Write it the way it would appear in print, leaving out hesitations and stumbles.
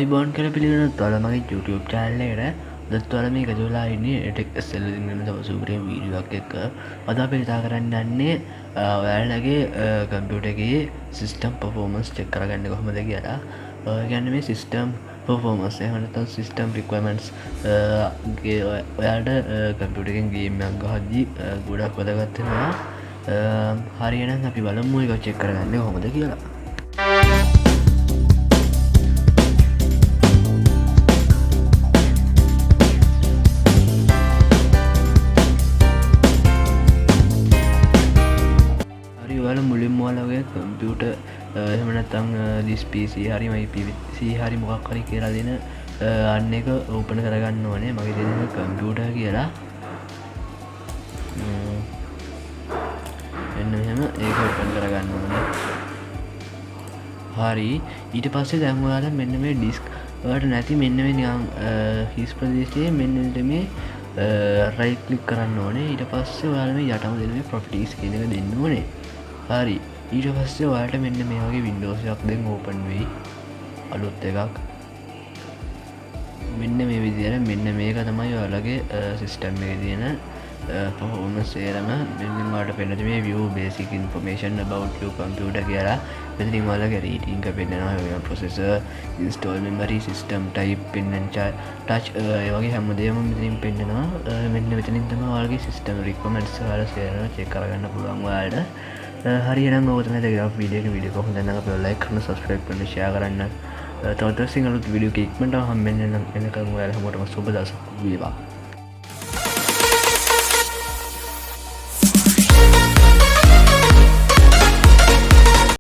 ආයිබෝන් කළ පිළිවෙන තොල මගේ YouTube channel එකට දත්වල මේ ගජවලා ඉන්නේ ටෙක් සෙල්ලින් වෙන සුප්‍රීම වීඩියෝවක් එක්ක අද අපි කතා කරන්න යන්නේ ඔයාලගේ කම්පියුටර් එකේ සිස්ටම් පර්ෆෝමන්ස් චෙක් කරගන්න කොහොමද කියලා. කියන්නේ මේ සිස්ටම් පර්ෆෝමන්ස් එහෙම නැත්නම් සිස්ටම් රික්වයර්මන්ට්ස් ඔයාලට කම්පියුටර් එකෙන් ගේම් එකක් ගහද්දි ගොඩක් වැදගත් වෙනවා. හරියනම් අපි බලමු ඒක චෙක් කරගන්න කොහොමද කියලා. මුලින් මොලගේ කම්පියුටර් එහෙම නැත්නම් this PC හරි my PC හරි මොකක් හරි කියලා දෙන අන්න එක ඕපන් කරගන්න ඕනේ. මගේ දෙන කම්පියුටර් කියලා එන්න එහෙම ඒක ඕපන් කරගන්න ඕනේ. හරි ඊට පස්සේ දැන් ඔයාලා මෙන්න මේ ඩිස්ක් වලට නැති මෙන්න මේ නිකන් හිස් ප්‍රදේශයේ මෙන්න මේ රයිට් ක්ලික් කරන්න ඕනේ. ඊට පස්සේ ඔයාලා මේ යටම දෙන මේ ප්‍රොපර්ටිස් කියන එක දෙන්න ඕනේ. හරි ඊට පස්සේ ඔයාලට මෙන්න මේ වගේ වින්ඩෝස් එකක් දැන් ඕපන් වෙයි. අලුත් එකක් මෙන්න මේ විදිහට මෙන්න මේක තමයි ඔයාලගේ සිස්ටම් එකේ තියෙන performance එකම. මෙන්න ඔයාලට පෙන්නන මේ view basic information about your computer කියලා. මෙතනින් ඔයාලගේ rating එක පෙන්නනවා, ඔයාලගේ processor, install memory, system type, pin and touch ඒ වගේ හැමදේම මෙතනින් පෙන්නනවා. මෙන්න මෙතනින් තමයි ඔයාලගේ system requirements ඔයාලා check කරගන්න පුළුවන් ඔයාලට. හරියනම් ඔය තමයි දැන් වීඩියෝ කොහොමද නම් අපේ ලයික් කරන්න, සබ්ස්ක්‍රයිබ් කරන්න, ෂෙයා කරන්න. තවත් සිංහල වීඩියෝ එක ඉක්මනට හම්බෙන්න නම් එනකම් ඔයාලා හැමෝටම සුබ දවසක් වේවා.